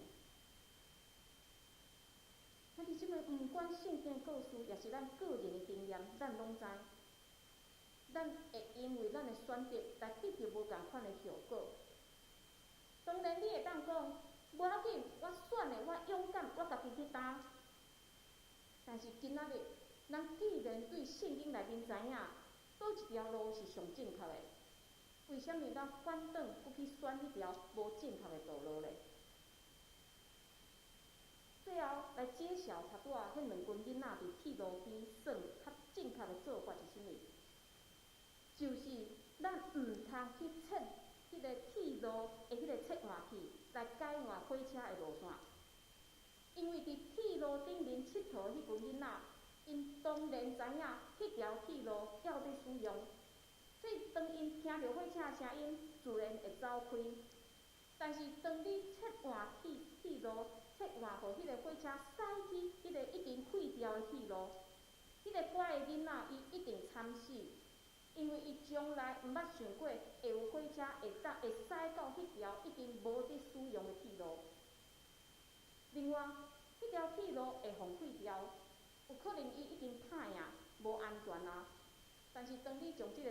咱弟兄们，毋管圣经故事，也是咱个人的经验，咱拢知，咱会因为咱的选择来得到无共款的效果。当然，你会当讲，无要紧，我选的，我勇敢，我家己去担。但是今仔日，咱既然对圣经内面知影，倒一条路是上正确的，为什么咱反转搁去选迄条无正确的道路呢？最后来揭晓拄仔迄两群囡仔伫铁路边耍较正确的做法是啥物？就是咱毋通去切迄个铁路的迄个切换器来改换火车的路线，因为伫铁路顶面佚佗迄群囡仔，因当然知影迄条铁路要要使用，所以当因听到火车的声音，自然会走开。但是当你切换铁路，切换互迄个火车驶去迄个已经废掉的铁路，迄个乖的囡仔伊一定惨死，因为伊从来毋捌想过会有火车会驶到迄条已经无得使用的铁路。另外，迄条铁路会荒废掉，有可能伊已经歹呀，无安全啊。但是当你将即个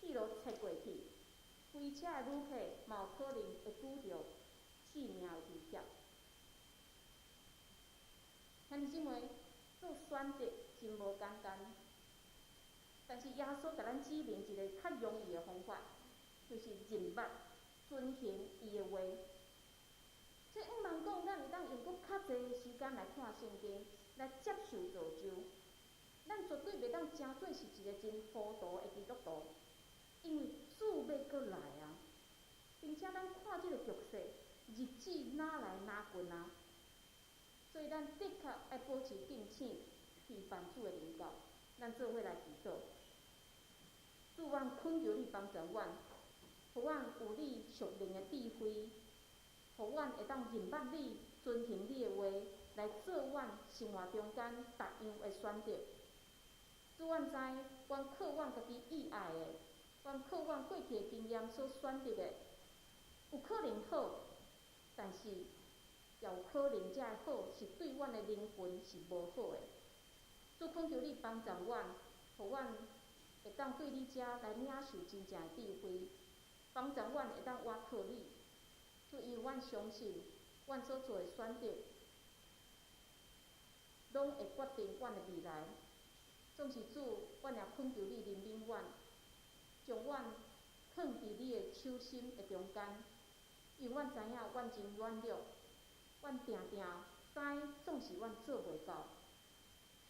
铁路切过去，飞车的旅客嘛有可能会拄着性命的威胁。兄弟姊妹，做选择真无简单，但是耶稣甲咱指明一个较容易的方法，就是认捌、遵行伊的话。这毋茫讲，咱会当用搁较侪的时间来看圣经，来接受造就。咱绝对袂当真做是一个真糊涂的基督徒，因为主要搁来啊，并且咱看即个局势，日子哪来哪近啊？所以咱的确爱保持警醒，期盼主的临到。咱做伙来祈祷，主，阮恳求你帮助阮，互阮有你属灵的智慧，互阮会当认捌你、遵行你的话，来做阮生活中间逐样的选择。主，阮知，阮靠阮家己意爱的，阮靠阮过去的经验所选择的，有可能好，但是也有可能这好是对阮的灵魂是无好的。主，恳求你帮助阮，互阮会当对你遮来领受真正的智慧，帮助阮会当倚靠你。主，因为阮相信，阮所做的选择，拢会决定阮的未来。总是主，阮也恳求你怜悯阮，将阮放伫你的手心的中间，因为阮知影阮真软弱，阮定定知总是阮做袂到。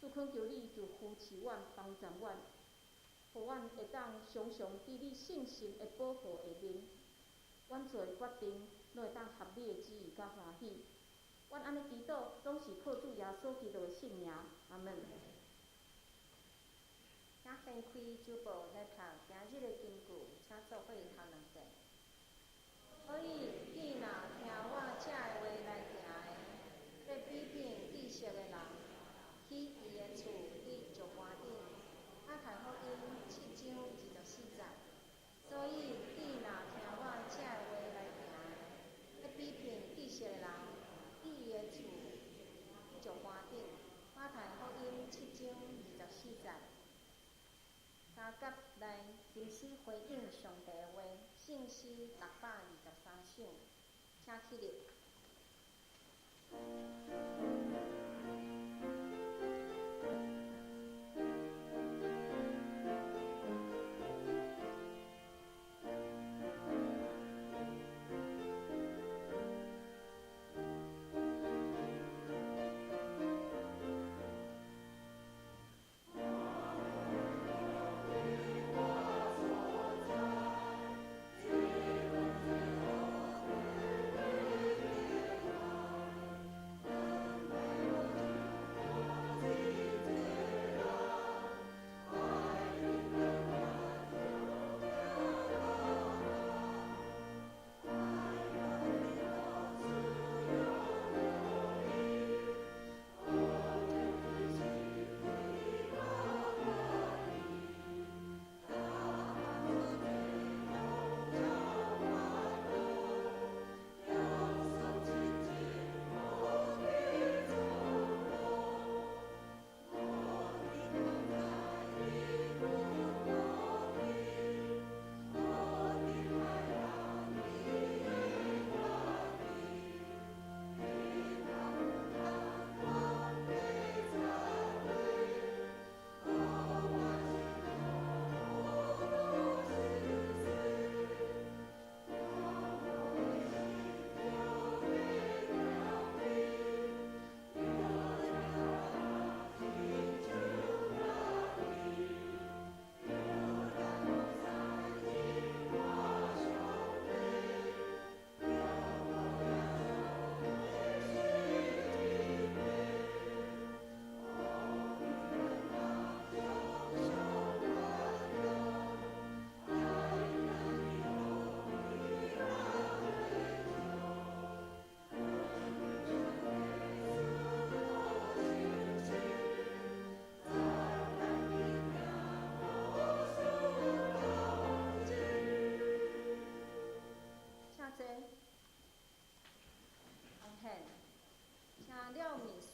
主，恳求你就扶持阮，帮助阮，互阮会当常常伫你圣神的保护下面，阮做的决定拢会当合你的旨意甲欢喜。阮安尼祈祷，拢是靠主耶稣基督的圣名，阿门。请翻开主报来读今日的金句，请做伙头两节。所以你若听我这的话来行的，要比并知识的人，去伊的厝，你石盘顶。马太福音7章24节。所以你若听我这的话来行的，要比并知识的人，去伊的厝，你石盘顶。马太福音7章24节。三甲来临时回应上帝的话，圣诗623首，请起立。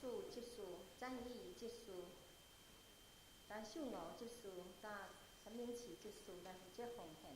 处结束，战役结束，但秀娥结束，甲陈明启结束，但是这奉献。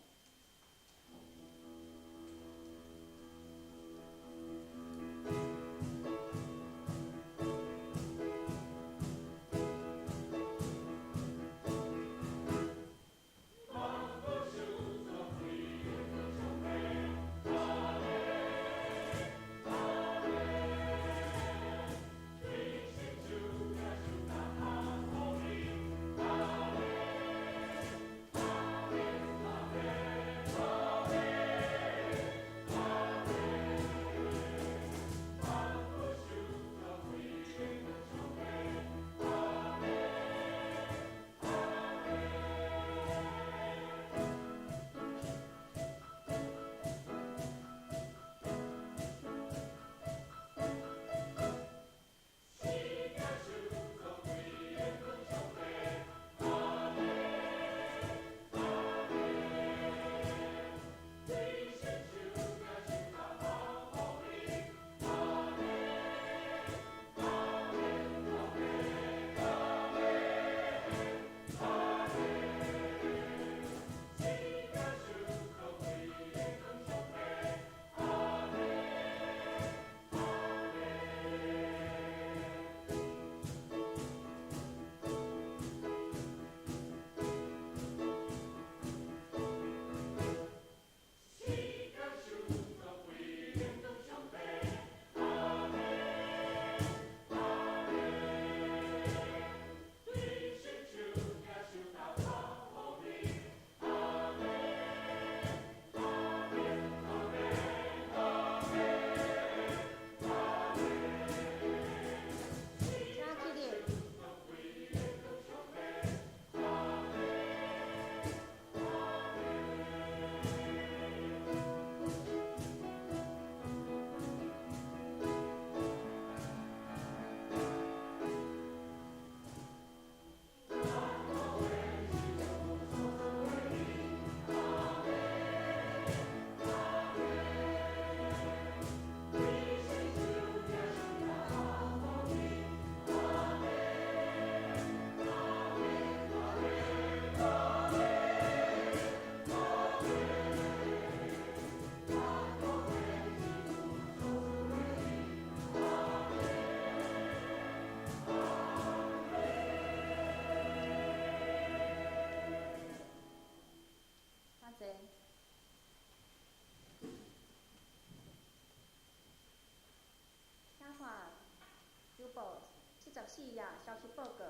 14日消息报告，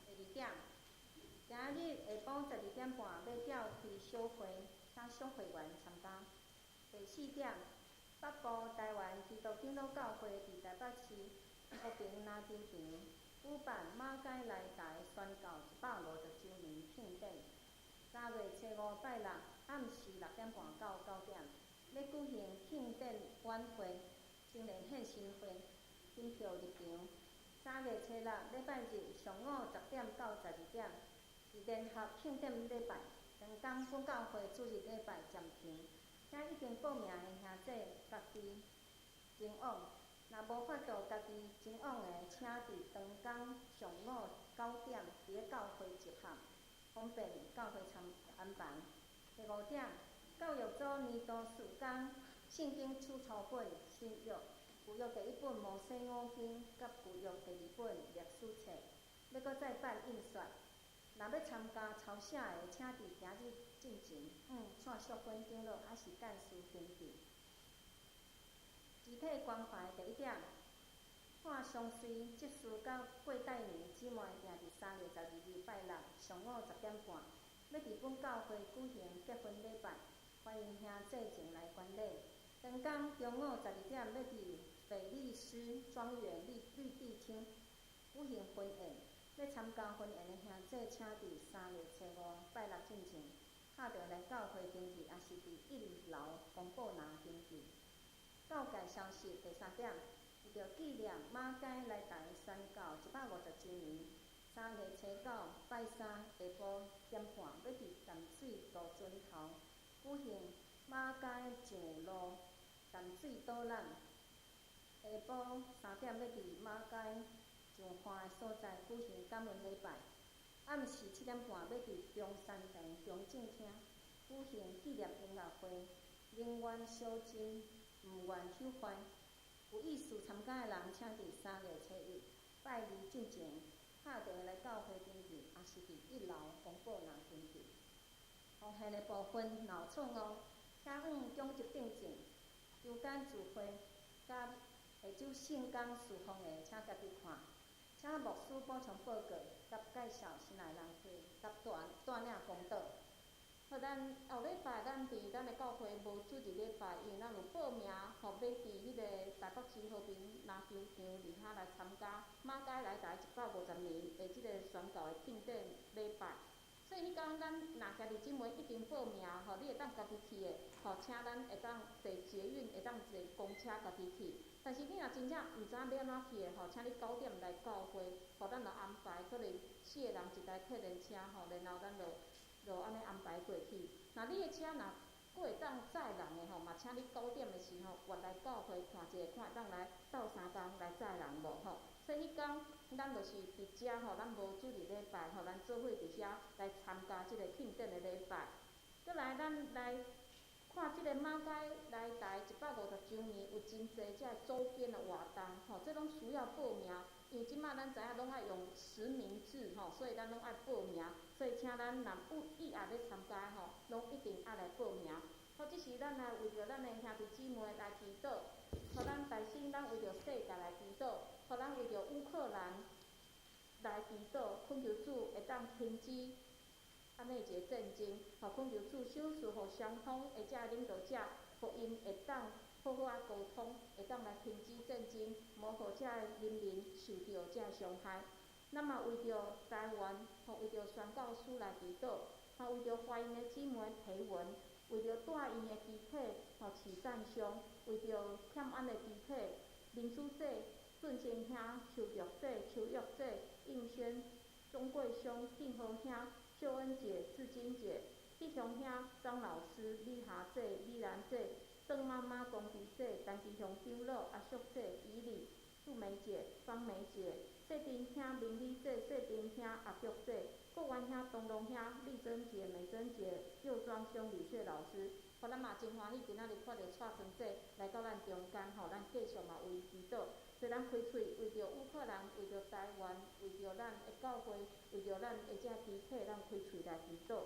第2点，今日下晡12点半要召开小会，请小会员参加。第4点，北部台湾基督长老教会伫台北市和平篮球场举办马街来台宣教150周年庆典。3月初5拜六暗时6点半到9点，要举行庆典晚会、青年献身会，订票入场。3月初6礼拜日上午10点到12点，是联合庆典礼拜，全港本教会主日礼拜暂停。请已经报名的兄弟家己前往，若无法度家己前往的，请伫当天上午9点伫咧教会集合，方便教会安排。第5点，教育组年度事工圣经出草本新约。旧约第1本摩西五经，甲旧约第2本历史册，要搁再办印刷。若要参加抄写的，请伫今日进前线续本登录，还是干事登记。集体关怀第1点，看相随结束到过带年姊妹定伫3月12日拜六上午10点半，要伫本教会举行结婚礼拜，欢迎兄弟前来观礼。当天中午12点要伫北律师庄园绿地厅举行婚宴，要参加婚宴的兄弟，请伫3月初5拜六进前，敲电来教会登记，也是伫1楼公布栏登记。告解消息第3点，为着纪念马街来台宣教150周年，3月初9拜3下晡1点半，要伫淡水渡船头举行马街上路淡水导览。下晡3点要伫马街上宽的所在举行感恩礼拜。暗时7点半要伫中山堂中正厅举行纪念音乐会，人员烧真，毋愿休会。有意思参加的人，请伫3月初1拜二进前打电话来教会登记，也是伫1楼公布人登记。奉献的部分闹错误，请往奖级订正。抽间聚会甲下周圣工侍奉的，请家己看。请牧师补充报告，甲介绍新来人气，甲带领公道。好，咱后礼拜咱伫咱的教会无主日礼拜，因为咱有报名，要伫迄个台北市和平篮球场里遐来参加马街来台150年的即个宣告的庆典礼拜。所以迄天咱若家己姊妹已经报名，你会当家己去的，请咱会当坐捷运，会当坐公车家己去。但是你若真正毋知要安怎去的，请你9点来教会，咱就安排可能4个人一台客人车，然后咱就安尼安排过去。那你的车若佫会当载人的嘛请你9点的时候约来教会看一下，看会当来斗相共来载人无所以迄天咱就是伫遮咱无主日礼拜咱做伙伫遐来参加即个庆典的礼拜。再来咱来看即个马街来台150周年，有真侪遮周边的活动这拢需要报名。因为即摆咱知影拢爱用实名制所以咱拢爱报名。所以请咱若有意爱要参加拢一定爱来报名。即时咱来为着咱的兄弟姊妹来祈祷，咱大先咱为着世界来祈祷，咱为着乌克兰来祈祷，恳求主会当停止安尼一个战争，恳求主手术互双方的遮领导者，互因会当好好沟通，会当来停止战争，无互遮人民受到遮伤害。咱嘛为着台湾，为着宣教师来祈祷，为着怀孕的姊妹培文，为着带孕的肢体饲产商，为着欠安的肢体，林书姐、顺先兄、邱玉姐、邱玉姐、应轩、钟贵兄、定和兄、秀恩姐、志金姐、弟兄兄、张老师、李霞姐、李兰姐、邓妈妈、龚琪姐、陈其雄长老、阿淑姐、以礼、素梅姐、方梅姐、谢丁兄、明理姐、谢丁兄、阿菊姐、国元兄、东龙兄、丽珍姐、美珍姐、幼庄兄、李雪老师。咱嘛真欢喜，今仔日看到蔡春姐来到咱中间咱继续嘛为伊祈祷。所以咱开喙为着乌克兰，为着台湾，为着咱的教会，为着咱的遮肢体，咱开喙来祈祷。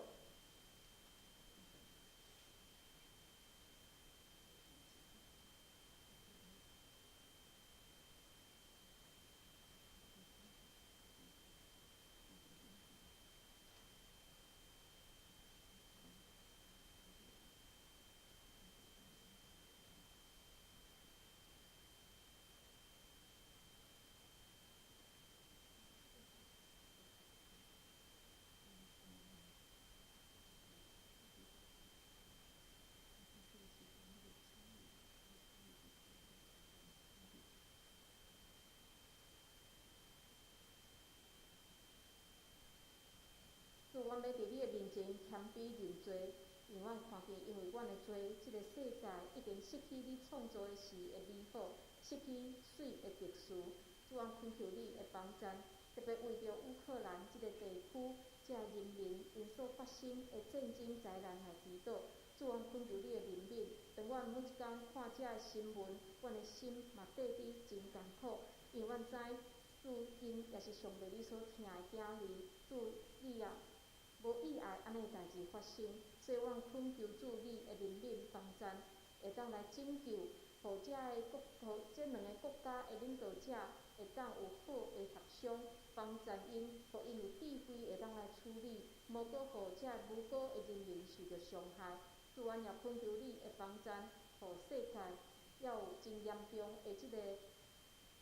主，阮要伫你的面前谦卑认罪，因为阮看见，因为阮的罪，即个世界已经失去你创造的时的美好，失去水的特殊。主，阮恳求你的帮助，特别为着乌克兰即个地区，遮人民因所发生的战争灾难来祈祷。主，阮恳求你的怜悯。当阮每一天看遮的新闻，阮的心嘛缀伫真艰苦，因为阮知主因也是上帝你所疼的囝儿。主，你也无意爱安尼的代志发生，所以阮恳求主你的怜悯帮助，会当来拯救，互这两个国家的领导者会当有好的协商，帮助因，互因有智慧会当来处理，无搁互这无辜的人民受到伤害。主，阮也恳求你的帮助，互世界也有真严重的即个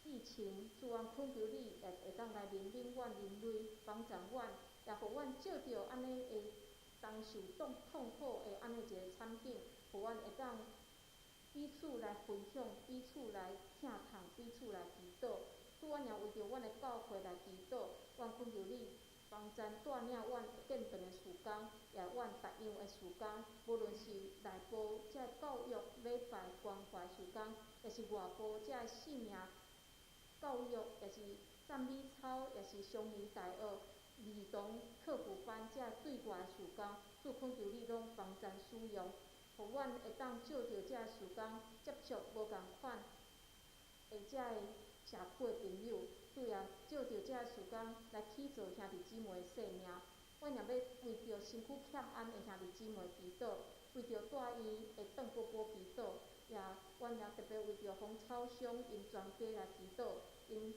疫情。主，阮恳求你也会当来怜悯阮人类，帮助阮。也互阮照着安尼的当受痛苦的安尼一个惨景，互阮会当彼此来分享，彼此来疼痛，彼此来祈祷。主，阮也为着阮的教会来祈祷，阮恳求你帮助带领阮建堂的事工，也阮逐样的事工，无论是内部遮教育、礼拜、关怀事工，也是外部遮性命教育，也是赞美操，也是相离大学、儿童课辅班这对外的事工，主恳求你拢帮咱使用，互阮会当照着这事工接触无共款的这个社区的朋友，主要照着这事工来起造兄弟姊妹的性命。阮也要为着身躯欠安的兄弟姊妹祈祷，为着带伊会当宝宝祈祷，阮也特别为着洪超商因全家来祈祷，因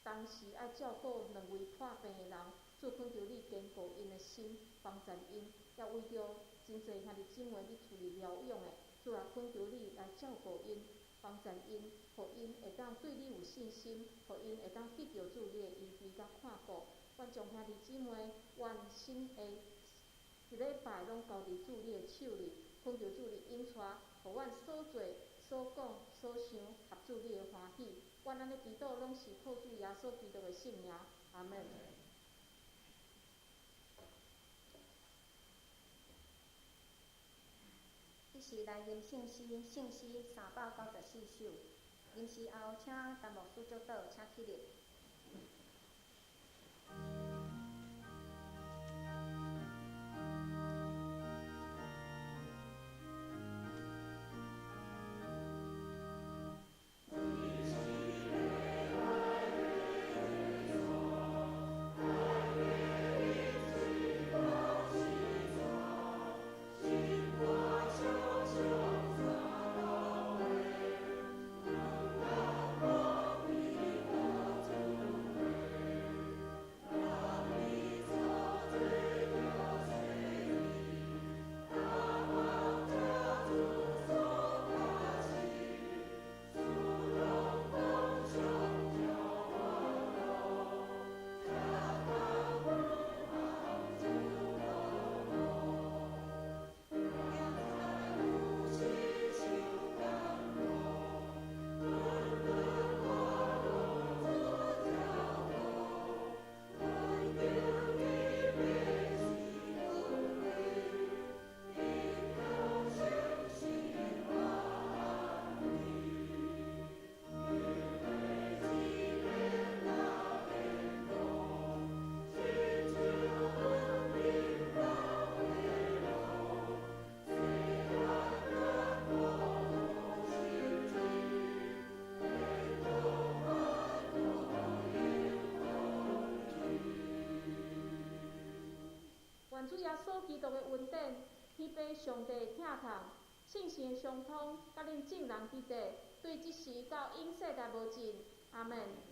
当时爱照顾2位破病的人，主恳求你坚固因的心，帮助因，也为着真侪兄弟姊妹伫厝里疗养的，主啊，恳求你来照顾因，帮助因，互因会当对你有信心，互因会当得到主你的医治甲看顾。阮将兄弟姊妹完心的一礼拜拢交伫主你的手里，恳求主你引带，互阮所做、所讲、所想合主你的欢喜。阮安尼祈祷拢是靠主耶稣基督的圣名，阿门。这是来吟圣诗394首，吟诗后请陈牧师祝祷，请起立。愿主耶稣基督的恩典、天父上帝的疼痛、圣神的相通，甲恁众人伫地，对即时到永世界无尽。阿门。